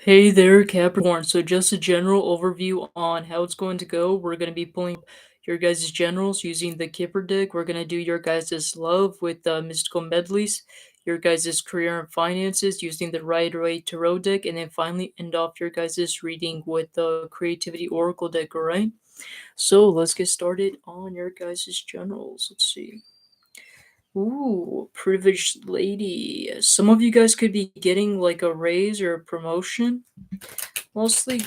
Hey there, Capricorn. So just a general overview on how it's going to go. We're going to be pulling your guys' generals using the Kipper deck. We're going to do your guys' love with mystical medleys, your guys' career and finances using the Rider-Waite Tarot deck, and then finally end off your guys' reading with the Creativity Oracle deck, alright? So let's get started on your guys' generals. Let's see. Ooh, privileged lady. Some of you guys could be getting like a raise or a promotion. Mostly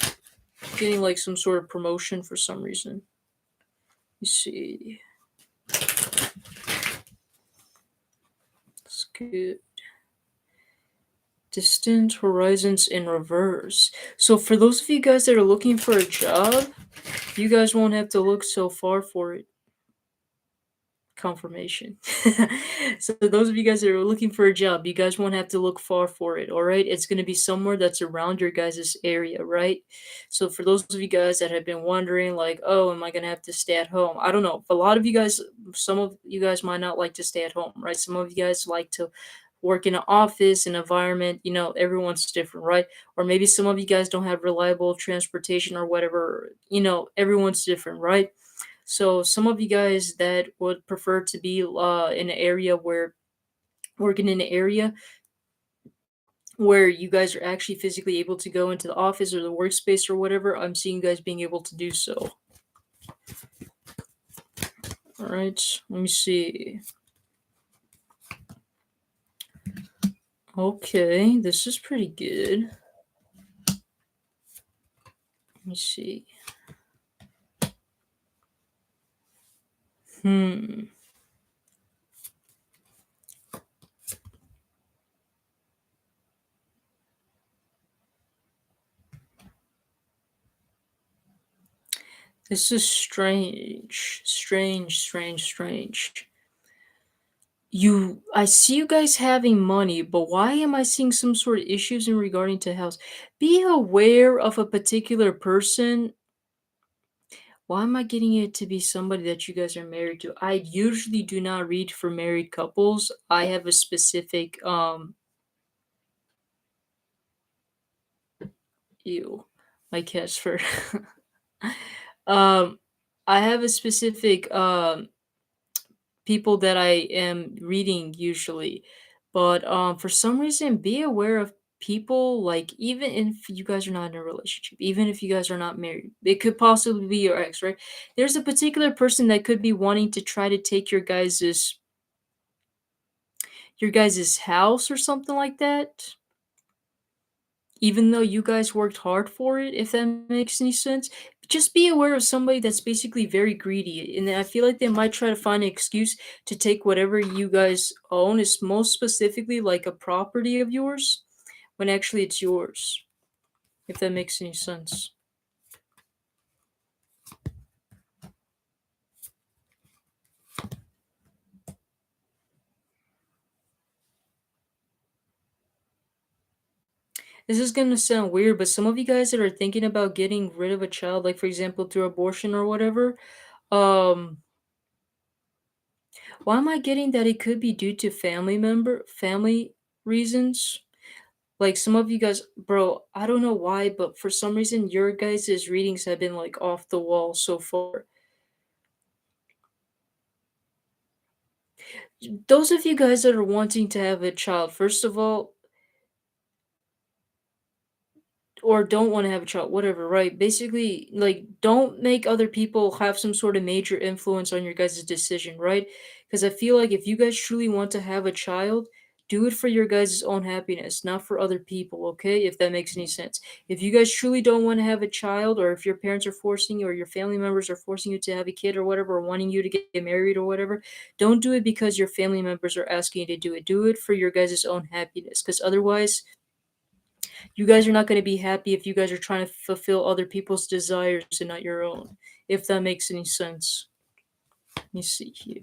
getting like some sort of promotion for some reason. You see. That's good. Distant horizons in reverse. So for those of you guys that are looking for a job, you guys won't have to look so far for it. Confirmation. So those of you guys that are looking for a job, you guys won't have to look far for it, all right? It's going to be somewhere that's around your guys' area, right? So for those of you guys that have been wondering like, "Oh, am I going to have to stay at home?" I don't know. A lot of you guys, some of you guys might not like to stay at home, right? Some of you guys like to work in an office, an environment, everyone's different, right? Or maybe some of you guys don't have reliable transportation or whatever, everyone's different, right? So some of you guys that would prefer to be in an area where working in an area where you guys are actually physically able to go into the office or the workspace or whatever, I'm seeing you guys being able to do so. All right, let me see. Okay, this is pretty good. Let me see. Hmm. This is strange. Strange, strange, strange. I see you guys having money, but why am I seeing some sort of issues in regarding to house? Be aware of a particular person. Why am I getting it to be somebody that you guys are married to? I usually do not read for married couples. I have a specific ew, my cat's fur. um I have a specific people that I am reading usually. But for some reason, be aware of people like even if you guys are not in a relationship, even if you guys are not married, it could possibly be your ex, right? There's a particular person that could be wanting to try to take your guys's house or something like that. Even though you guys worked hard for it, if that makes any sense. Just be aware of somebody that's basically very greedy, and I feel like they might try to find an excuse to take whatever you guys own, is most specifically like a property of yours, when actually it's yours, if that makes any sense. This is gonna sound weird, but some of you guys that are thinking about getting rid of a child, like for example through abortion or whatever, um, why am I getting that it could be due to family reasons? Like some of you guys, bro, I don't know why, but for some reason your guys' readings have been like off the wall so far. Those of you guys that are wanting to have a child, first of all, or don't want to have a child, whatever, right? Basically, like, don't make other people have some sort of major influence on your guys' decision, right? Because I feel like if you guys truly want to have a child, do it for your guys' own happiness, not for other people, okay? If that makes any sense. If you guys truly don't want to have a child, or if your parents are forcing you, or your family members are forcing you to have a kid, or whatever, or wanting you to get married, or whatever, don't do it because your family members are asking you to do it. Do it for your guys' own happiness, because otherwise, you guys are not going to be happy if you guys are trying to fulfill other people's desires and not your own, if that makes any sense. Let me see here.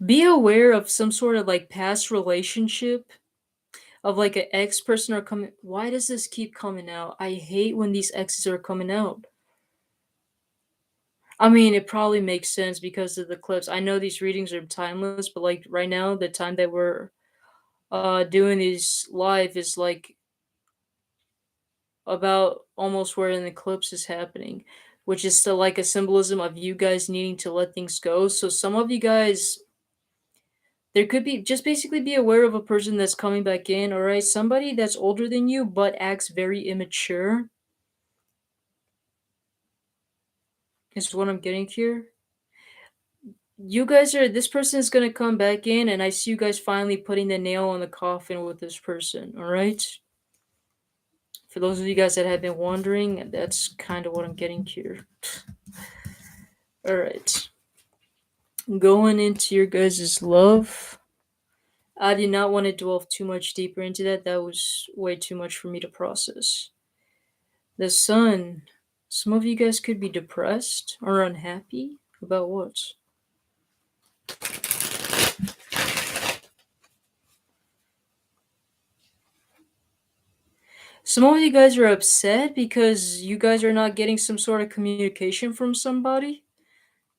Be aware of some sort of like past relationship of like an ex person or coming. Why does this keep coming out? I hate when these exes are coming out. I mean, it probably makes sense because of the clips. I know these readings are timeless, but like right now, the time that we're doing these live is like about almost where an eclipse is happening, which is still like a symbolism of you guys needing to let things go. So some of you guys, there could be just basically be aware of a person that's coming back in, all right? Somebody that's older than you but acts very immature is what I'm getting here. You guys are this person is gonna come back in, and I see you guys finally putting the nail on the coffin with this person, all right? For those of you guys that have been wondering, that's kind of what I'm getting here. All right, going into your guys' love. I did not want to delve too much deeper into that. That was way too much for me to process. The sun. Some of you guys could be depressed or unhappy about what? Some of you guys are upset because you guys are not getting some sort of communication from somebody.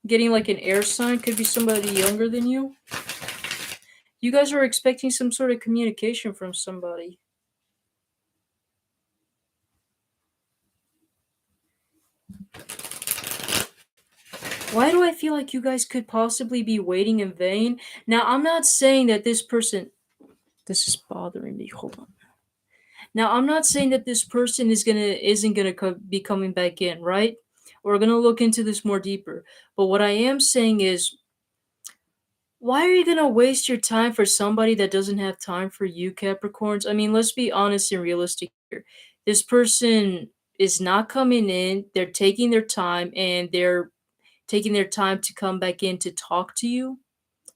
Getting like an air sign could be somebody younger than you. You guys are expecting some sort of communication from somebody. Why do I feel like you guys could possibly be waiting in vain? Now, I'm not saying that this person. This is bothering me. Hold on. Now, I'm not saying that this person isn't gonna be coming back in, right? We're gonna look into this more deeper. But what I am saying is, why are you gonna waste your time for somebody that doesn't have time for you, Capricorns? I mean, let's be honest and realistic here. This person is not coming in. They're taking their time, and they're taking their time to come back in to talk to you.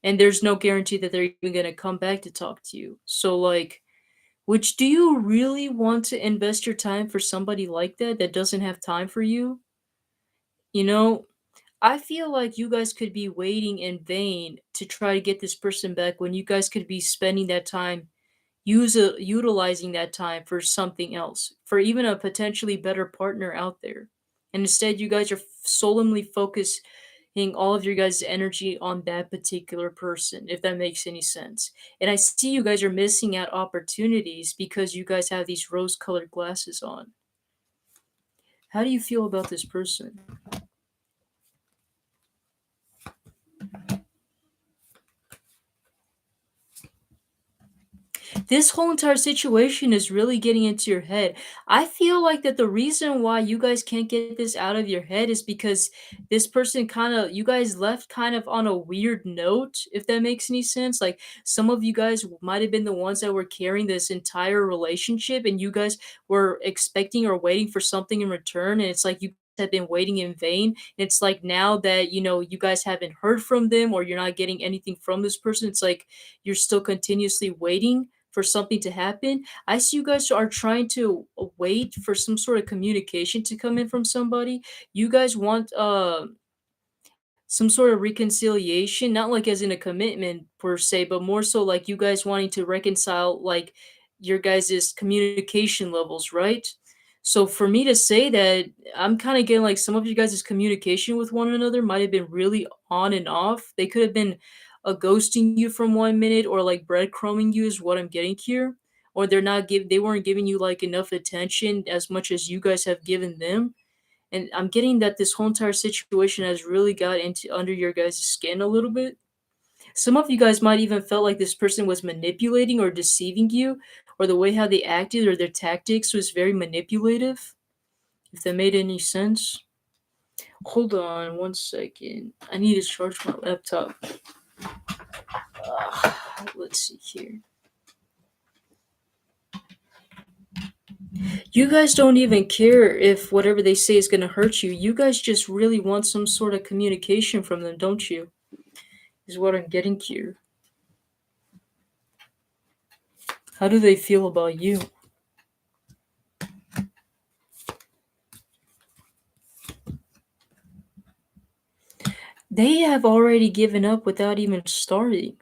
And there's no guarantee that they're even gonna come back to talk to you. So, like, which do you really want to invest your time for somebody like that that doesn't have time for you? You know, I feel like you guys could be waiting in vain to try to get this person back when you guys could be spending that time utilizing that time for something else, for even a potentially better partner out there. And instead, you guys are solemnly focusing all of your guys' energy on that particular person, if that makes any sense. And I see you guys are missing out opportunities because you guys have these rose colored glasses on. How do you feel about this person? This whole entire situation is really getting into your head. I feel like that the reason why you guys can't get this out of your head is because this person kind of you guys left kind of on a weird note, if that makes any sense. Like some of you guys might have been the ones that were carrying this entire relationship and you guys were expecting or waiting for something in return and it's like you have been waiting in vain. And it's like now that you guys haven't heard from them or you're not getting anything from this person, it's like you're still continuously waiting for something to happen. I see you guys are trying to wait for some sort of communication to come in from somebody. You guys want some sort of reconciliation, not like as in a commitment per se, but more so like you guys wanting to reconcile like your guys' communication levels, right? So for me to say that, I'm kind of getting like some of you guys' communication with one another might have been really on and off. They could have been ghosting you from 1 minute or like breadcrumbing you is what I'm getting here. Or they weren't giving you like enough attention as much as you guys have given them. And I'm getting that this whole entire situation has really got into under your guys' skin a little bit. Some of you guys might even felt like this person was manipulating or deceiving you, or the way how they acted or their tactics was very manipulative. If that made any sense. Hold on 1 second. I need to charge my laptop. Let's see here. You guys don't even care if whatever they say is going to hurt you. You guys just really want some sort of communication from them, don't you? Is what I'm getting here. How do they feel about you? They have already given up without even starting.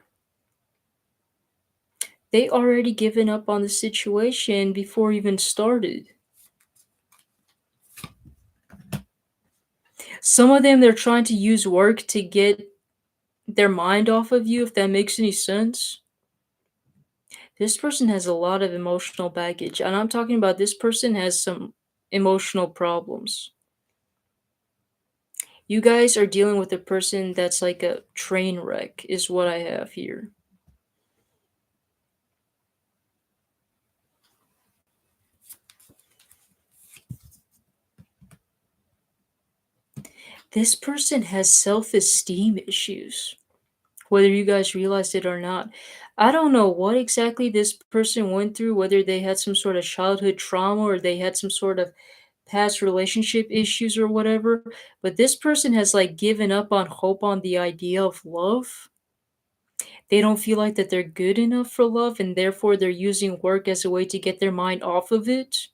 They already given up on the situation before even started. Some of them, they're trying to use work to get their mind off of you, if that makes any sense. This person has a lot of emotional baggage, and I'm talking about this person has some emotional problems. You guys are dealing with a person that's like a train wreck, is what I have here. This person has self-esteem issues, whether you guys realized it or not. I don't know what exactly this person went through, whether they had some sort of childhood trauma or they had some sort of past relationship issues or whatever, but this person has like given up on hope on the idea of love. They don't feel like that they're good enough for love and therefore they're using work as a way to get their mind off of it.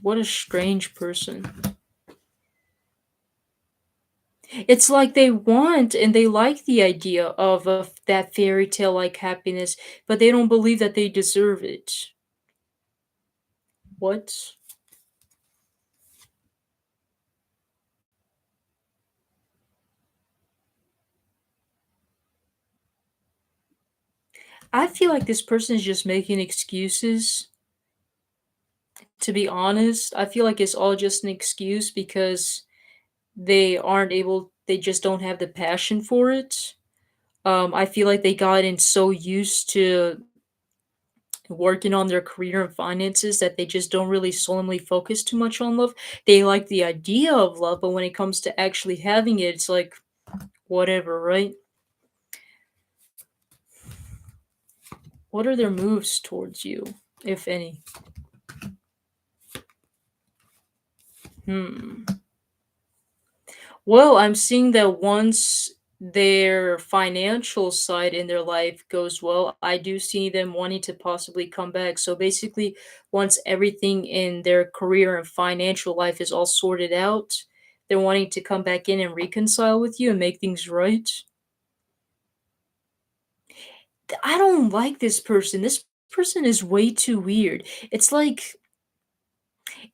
What a strange person. It's like they want and they like the idea of that fairy tale like happiness, but they don't believe that they deserve it. What? I feel like this person is just making excuses. To be honest, I feel like it's all just an excuse because they just don't have the passion for it. I feel like they gotten so used to working on their career and finances that they just don't really solemnly focus too much on love. They like the idea of love, but when it comes to actually having it, it's like whatever, right? What are their moves towards you, if any? Hmm. Well, I'm seeing that once their financial side in their life goes well, I do see them wanting to possibly come back. So basically, once everything in their career and financial life is all sorted out, they're wanting to come back in and reconcile with you and make things right. I don't like this person. This person is way too weird. It's like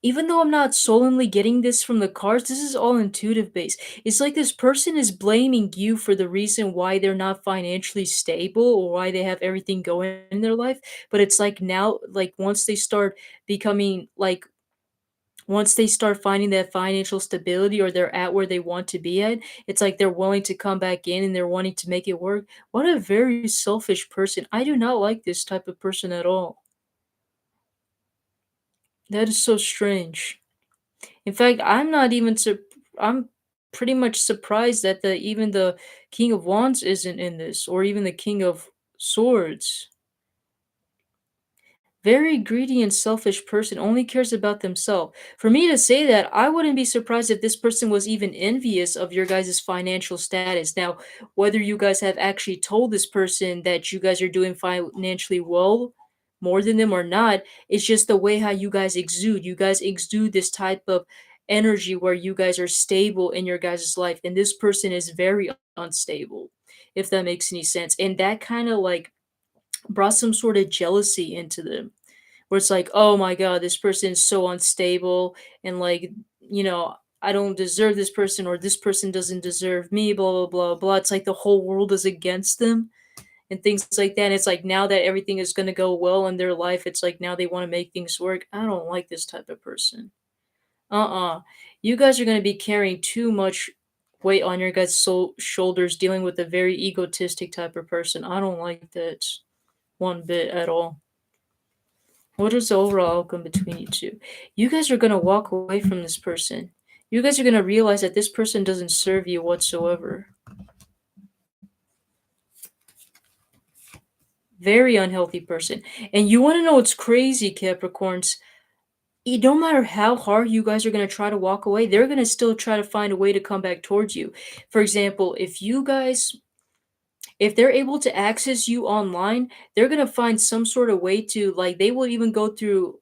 even though I'm not solemnly getting this from the cards, this is all intuitive based. It's like this person is blaming you for the reason why they're not financially stable or why they have everything going in their life. But it's like now, like once they start becoming like, once they start finding that financial stability or they're at where they want to be at, it's like they're willing to come back in and they're wanting to make it work. What a very selfish person. I do not like this type of person at all. That is so strange. In fact, I'm pretty much surprised that the even the King of Wands isn't in this, or even the King of Swords. Very greedy and selfish person, only cares about themselves. For me to say that, I wouldn't be surprised if this person was even envious of your guys' financial status. Now, whether you guys have actually told this person that you guys are doing financially well more than them or not, it's just the way how you guys exude. You guys exude this type of energy where you guys are stable in your guys' life, and this person is very unstable, if that makes any sense. And that kind of like brought some sort of jealousy into them where it's like, "Oh my god, this person is so unstable and like, you know, I don't deserve this person or this person doesn't deserve me, blah blah blah blah." It's like the whole world is against them and things like that. And it's like now that everything is going to go well in their life, it's like now they want to make things work. I don't like this type of person. Uh-uh. You guys are going to be carrying too much weight on your guys' shoulders dealing with a very egotistic type of person. I don't like that one bit at all. What is the overall outcome between you two? You guys are going to walk away from this person. You guys are going to realize that this person doesn't serve you whatsoever. Very unhealthy person. And you want to know what's crazy, Capricorns? No matter how hard you guys are going to try to walk away, they're going to still try to find a way to come back towards you. For example, if they're able to access you online, they're going to find some sort of way to, like, they will even go through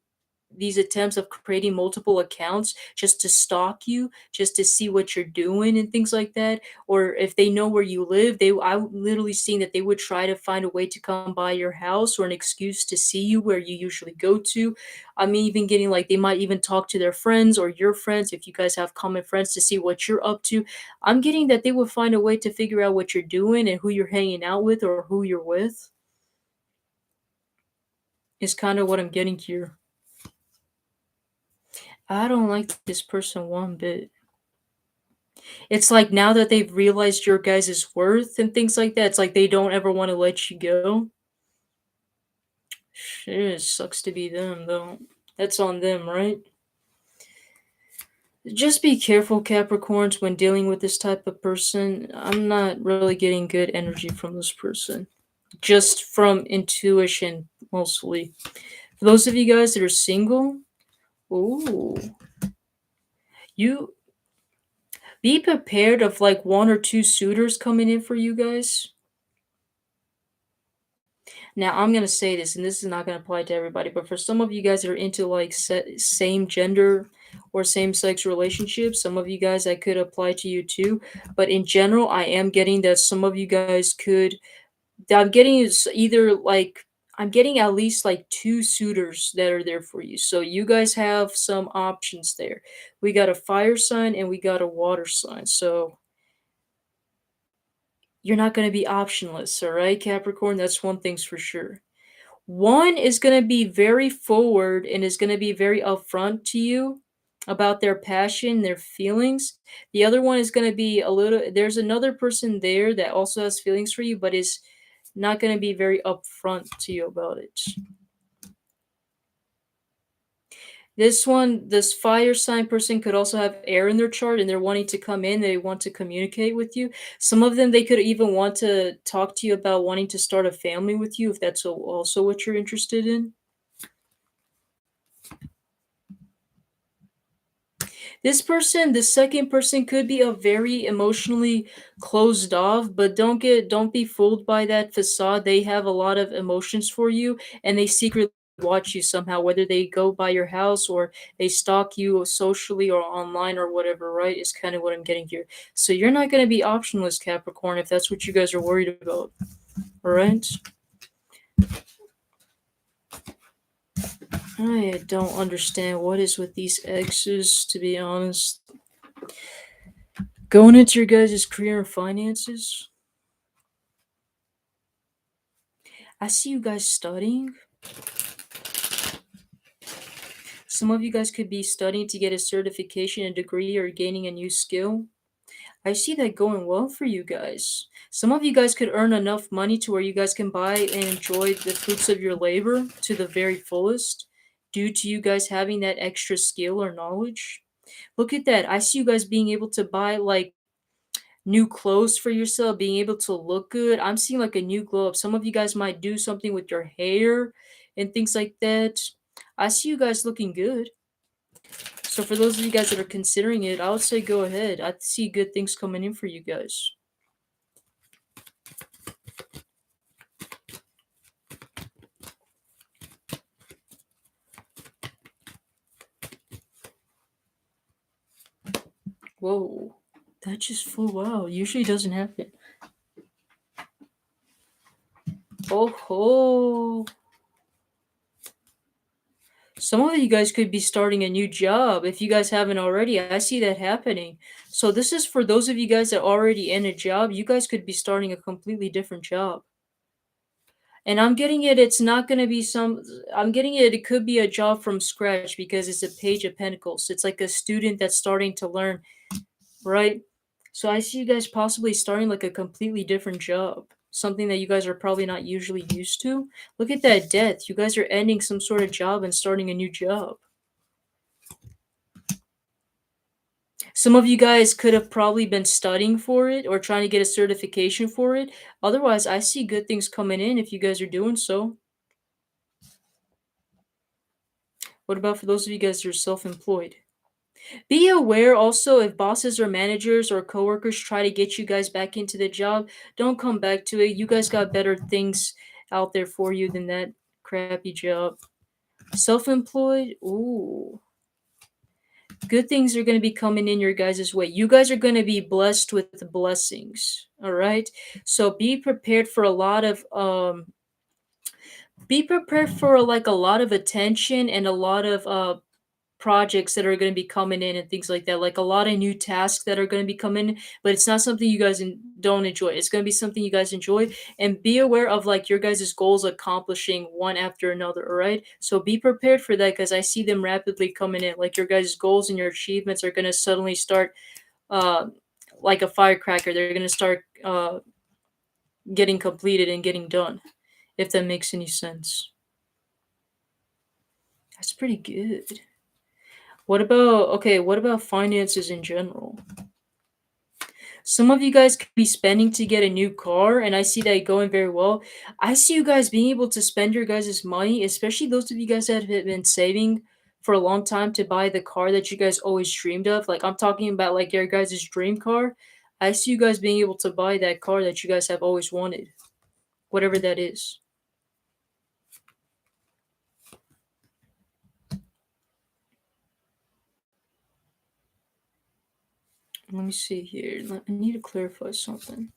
these attempts of creating multiple accounts just to stalk you, just to see what you're doing and things like that. Or if they know where you live, I literally seen that they would try to find a way to come by your house or an excuse to see you where you usually go to. I'm even getting like they might even talk to their friends or your friends if you guys have common friends to see what you're up to. I'm getting that they would find a way to figure out what you're doing and who you're hanging out with or who you're with. Is kind of what I'm getting here. I don't like this person one bit. It's like now that they've realized your guys' worth and things like that, it's like they don't ever want to let you go. Shit, sucks to be them though. That's on them, right? Just be careful, Capricorns, when dealing with this type of person. I'm not really getting good energy from this person. Just from intuition, mostly. For those of you guys that are single, ooh, you be prepared of like one or two suitors coming in for you guys. Now, I'm gonna say this, and this is not gonna apply to everybody, but for some of you guys that are into like same gender or same sex relationships, some of you guys I could apply to you too. But in general, I am getting that some of you guys could. That I'm getting is either like I'm getting at least like two suitors that are there for you. So you guys have some options there. We got a fire sign and we got a water sign. So you're not going to be optionless, all right, Capricorn? That's one thing's for sure. One is going to be very forward and is going to be very upfront to you about their passion, their feelings. The other one is going to be a little, there's another person there that also has feelings for you, but is not going to be very upfront to you about it. This fire sign person could also have air in their chart and they're wanting to come in, they want to communicate with you. Some of them, they could even want to talk to you about wanting to start a family with you if that's also what you're interested in. This person, the second person could be a very emotionally closed off, but don't be fooled by that facade. They have a lot of emotions for you and they secretly watch you somehow, whether they go by your house or they stalk you socially or online or whatever, right? Is kind of what I'm getting here. So you're not going to be optionless, Capricorn, if that's what you guys are worried about. All right? I don't understand what is with these exes, to be honest. Going into your guys' career and finances, I see you guys studying. Some of you guys could be studying to get a certification, a degree, or gaining a new skill. I see that going well for you guys. Some of you guys could earn enough money to where you guys can buy and enjoy the fruits of your labor to the very fullest due to you guys having that extra skill or knowledge. Look at that. I see you guys being able to buy like new clothes for yourself, being able to look good. I'm seeing like a new glow up. Some of you guys might do something with your hair and things like that. I see you guys looking good. So for those of you guys that are considering it, I would say go ahead. I see good things coming in for you guys. Whoa. That just flew out. Usually doesn't happen. Oh ho. Some of you guys could be starting a new job if you guys haven't already. I see that happening. So this is for those of you guys that are already in a job. You guys could be starting a completely different job. And I'm getting it. It's not going to be some. I'm getting it. It could be a job from scratch because it's a page of pentacles. It's like a student that's starting to learn, right? So I see you guys possibly starting like a completely different job, something that you guys are probably not usually used to. Look at that death. You guys are ending some sort of job and starting a new job. Some of you guys could have probably been studying for it or trying to get a certification for it. Otherwise, I see good things coming in if you guys are doing so. What about for those of you guys that are self employed? Be aware also if bosses or managers or coworkers try to get you guys back into the job, don't come back to it. You guys got better things out there for you than that crappy job. Self-employed, ooh, good things are going to be coming in your guys' way. You guys are going to be blessed with the blessings. All right. So be prepared for like a lot of attention and a lot of projects that are going to be coming in and things like that, like a lot of new tasks that are going to be coming, but it's not something you guys don't enjoy. It's going to be something you guys enjoy, and be aware of like your guys' goals accomplishing one after another. All right, so be prepared for that because I see them rapidly coming in. Like your guys' goals and your achievements are going to suddenly start uh like a firecracker. They're going to start getting completed and getting done, if that makes any sense. That's pretty good. What about finances in general? Some of you guys could be spending to get a new car, and I see that going very well. I see you guys being able to spend your guys' money, especially those of you guys that have been saving for a long time to buy the car that you guys always dreamed of. Like I'm talking about like your guys' dream car. I see you guys being able to buy that car that you guys have always wanted, whatever that is. Let me see here. I need to clarify something.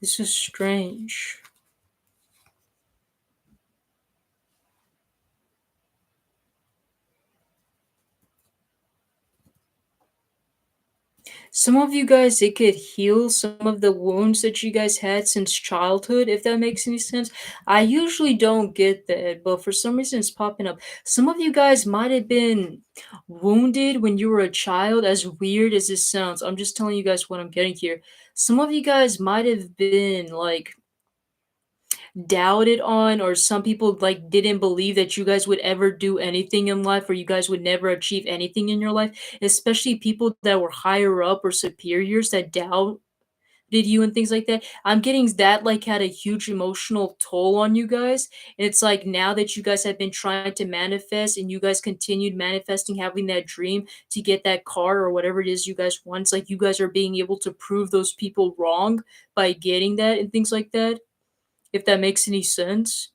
This is strange. Some of you guys, it could heal some of the wounds that you guys had since childhood, if that makes any sense. I usually don't get that, but for some reason it's popping up. Some of you guys might have been wounded when you were a child, as weird as this sounds. I'm just telling you guys what I'm getting here. Some of you guys might have been like doubted on, or some people like didn't believe that you guys would ever do anything in life, or you guys would never achieve anything in your life, especially people that were higher up or superiors that doubted you and things like that. I'm getting that like had a huge emotional toll on you guys. And it's like now that you guys have been trying to manifest and you guys continued manifesting, having that dream to get that car or whatever it is you guys want, it's like you guys are being able to prove those people wrong by getting that and things like that, if that makes any sense.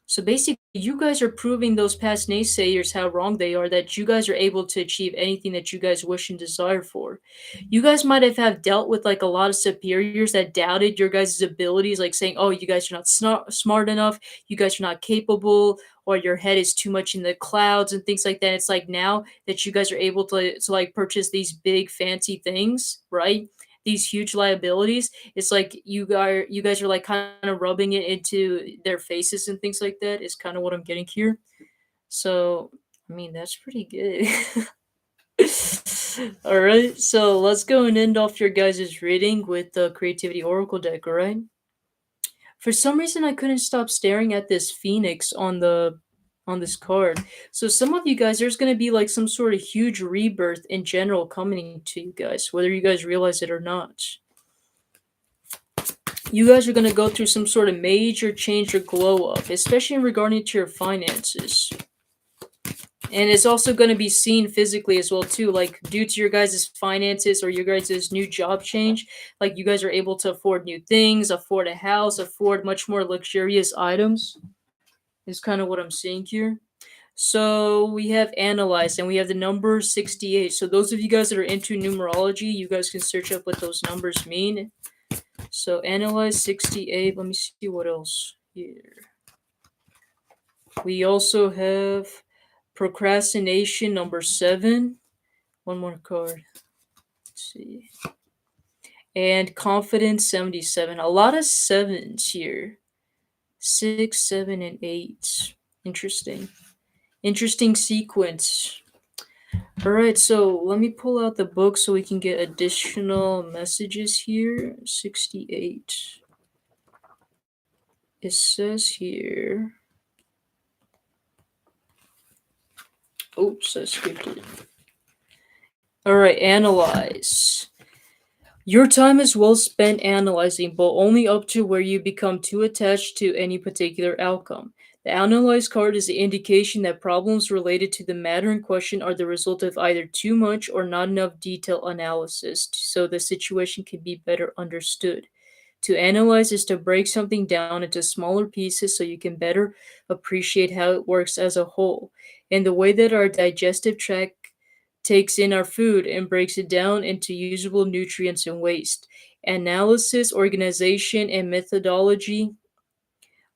So basically, you guys are proving those past naysayers how wrong they are, that you guys are able to achieve anything that you guys wish and desire for. You guys might have dealt with like a lot of superiors that doubted your guys' abilities, like saying, oh, you guys are not smart enough, you guys are not capable, or your head is too much in the clouds and things like that. It's like now that you guys are able to like purchase these big fancy things, right? These huge liabilities, it's like you guys are like kind of rubbing it into their faces and things like that is kind of what I'm getting here. So, I mean, that's pretty good. All right, so let's go and end off your guys' reading with the Creativity Oracle deck, all right? For some reason, I couldn't stop staring at this phoenix on this card. So some of you guys, there's going to be like some sort of huge rebirth in general coming to you guys, whether you guys realize it or not. You guys are going to go through some sort of major change or glow up, especially in regarding to your finances. And it's also going to be seen physically as well too, like due to your guys' finances or your guys' new job change, like you guys are able to afford new things, afford a house, afford much more luxurious items, is kind of what I'm seeing here. So we have analyzed and we have the number 68. So those of you guys that are into numerology, you guys can search up what those numbers mean. So analyze 68. Let me see what else here. We also have procrastination number 7. One more card. Let's see. And confidence 77. A lot of sevens here. 6, 7, and 8. Interesting. Interesting sequence. All right, so let me pull out the book so we can get additional messages here. 68. It says here. Oops, I skipped it. All right, analyze. Your time is well spent analyzing, but only up to where you become too attached to any particular outcome. The analyze card is the indication that problems related to the matter in question are the result of either too much or not enough detailed analysis, so the situation can be better understood. To analyze is to break something down into smaller pieces so you can better appreciate how it works as a whole. And the way that our digestive tract takes in our food and breaks it down into usable nutrients and waste. Analysis, organization, and methodology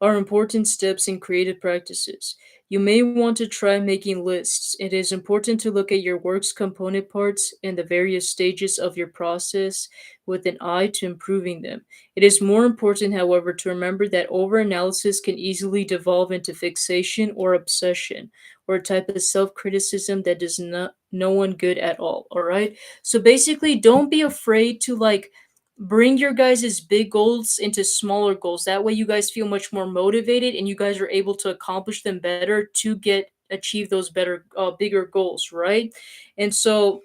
are important steps in creative practices. You may want to try making lists. It is important to look at your work's component parts and the various stages of your process with an eye to improving them. It is more important, however, to remember that overanalysis can easily devolve into fixation or obsession, or a type of self-criticism that does not no one good at all right? So basically, don't be afraid to bring your guys' big goals into smaller goals. That way you guys feel much more motivated and you guys are able to accomplish them better to get achieve those better bigger goals, right? And so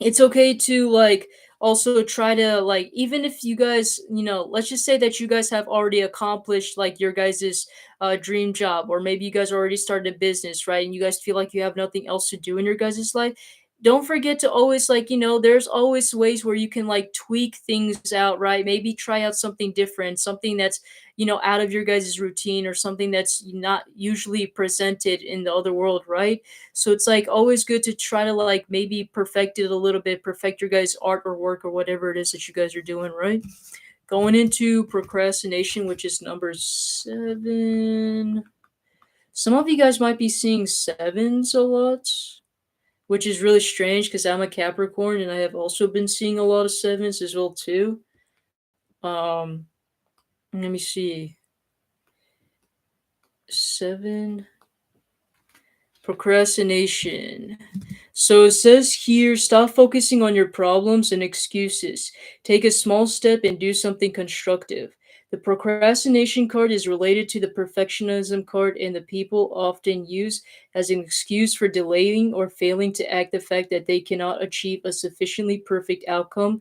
it's okay to also try to even if you guys, let's just say that you guys have already accomplished your guys's dream job, or maybe you guys already started a business, right? And you guys feel like you have nothing else to do in your guys's life. Don't forget to always there's always ways where you can tweak things out, right? Maybe try out something different, something that's out of your guys' routine, or something that's not usually presented in the other world, right? So it's always good to try to maybe perfect it a little bit, perfect your guys' art or work or whatever it is that you guys are doing, right? Going into procrastination, which is number 7. Some of you guys might be seeing sevens a lot, which is really strange because I'm a Capricorn and I have also been seeing a lot of sevens as well too. Um, Let me see. 7. Procrastination. So it says here, stop focusing on your problems and excuses. Take a small step and do something constructive. The procrastination card is related to the perfectionism card, and the people often use as an excuse for delaying or failing to act the fact that they cannot achieve a sufficiently perfect outcome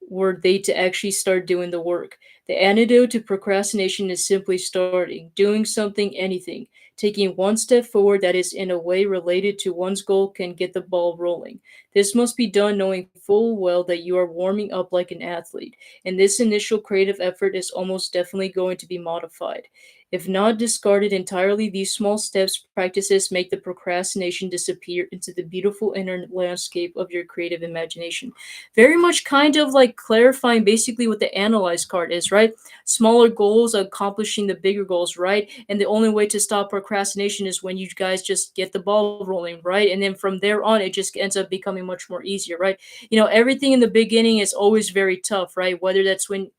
were they to actually start doing the work. The antidote to procrastination is simply starting, doing something, anything. Taking one step forward that is in a way related to one's goal can get the ball rolling. This must be done knowing full well that you are warming up like an athlete, and this initial creative effort is almost definitely going to be modified. If not discarded entirely, these small steps practices make the procrastination disappear into the beautiful inner landscape of your creative imagination. Very much kind of clarifying basically what the analyze card is, right? Smaller goals accomplishing the bigger goals, right? And the only way to stop procrastination is when you guys just get the ball rolling, right? And then from there on, it just ends up becoming much more easier, right? Everything in the beginning is always very tough, right? Whether that's when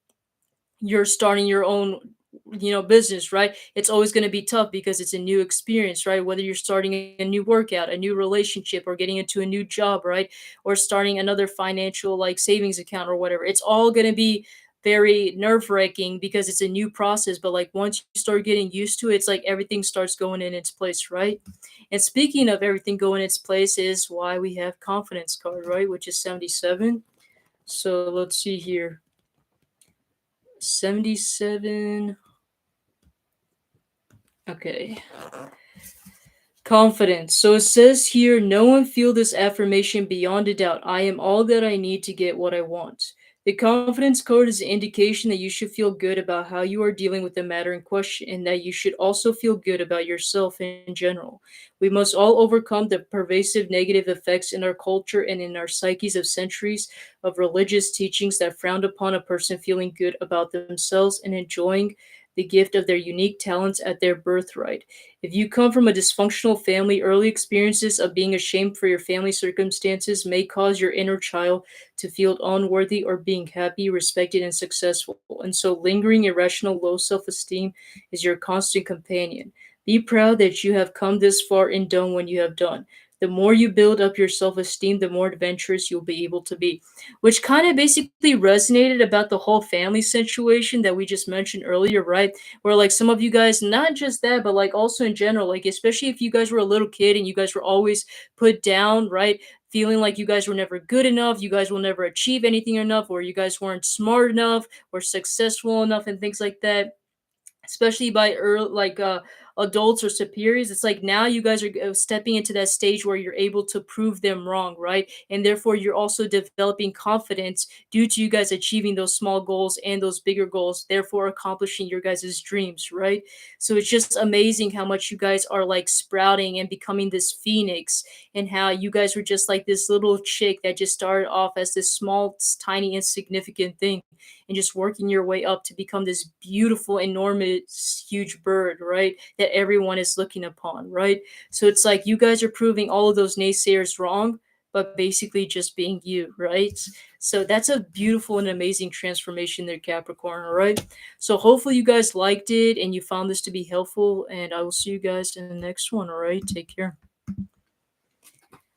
you're starting your own business, right? It's always going to be tough because it's a new experience, right? Whether you're starting a new workout, a new relationship, or getting into a new job, right? Or starting another financial savings account or whatever, it's all going to be very nerve-wracking because it's a new process. But once you start getting used to it, it's everything starts going in its place, right? And speaking of everything going in its place is why we have confidence card, right? Which is 77. So let's see here. 77. Okay. Confidence. So it says here, no one feel this affirmation beyond a doubt. I am all that I need to get what I want. The confidence code is an indication that you should feel good about how you are dealing with the matter in question, and that you should also feel good about yourself in general. We must all overcome the pervasive negative effects in our culture and in our psyches of centuries of religious teachings that frowned upon a person feeling good about themselves and enjoying the gift of their unique talents at their birthright. If you come from a dysfunctional family, early experiences of being ashamed for your family circumstances may cause your inner child to feel unworthy or being happy, respected, and successful. And so, lingering irrational low self esteem is your constant companion. Be proud that you have come this far and done what you have done. The more you build up your self esteem, the more adventurous you'll be able to be. Which kind of basically resonated about the whole family situation that we just mentioned earlier, right? Where some of you guys, not just that, but also in general, especially if you guys were a little kid and you guys were always put down, right? Feeling like you guys were never good enough, you guys will never achieve anything enough, or you guys weren't smart enough or successful enough, and things like that, especially by early adults or superiors, it's like now you guys are stepping into that stage where you're able to prove them wrong, right? And therefore, you're also developing confidence due to you guys achieving those small goals and those bigger goals, therefore accomplishing your guys' dreams, right? So it's just amazing how much you guys are like sprouting and becoming this phoenix, and how you guys were just like this little chick that just started off as this small, tiny, insignificant thing, and just working your way up to become this beautiful, enormous, huge bird, right? That everyone is looking upon, right? So it's like you guys are proving all of those naysayers wrong, but basically just being you, right? So that's a beautiful and amazing transformation there, Capricorn, all right? So hopefully you guys liked it and you found this to be helpful, and I will see you guys in the next one, all right? Take care.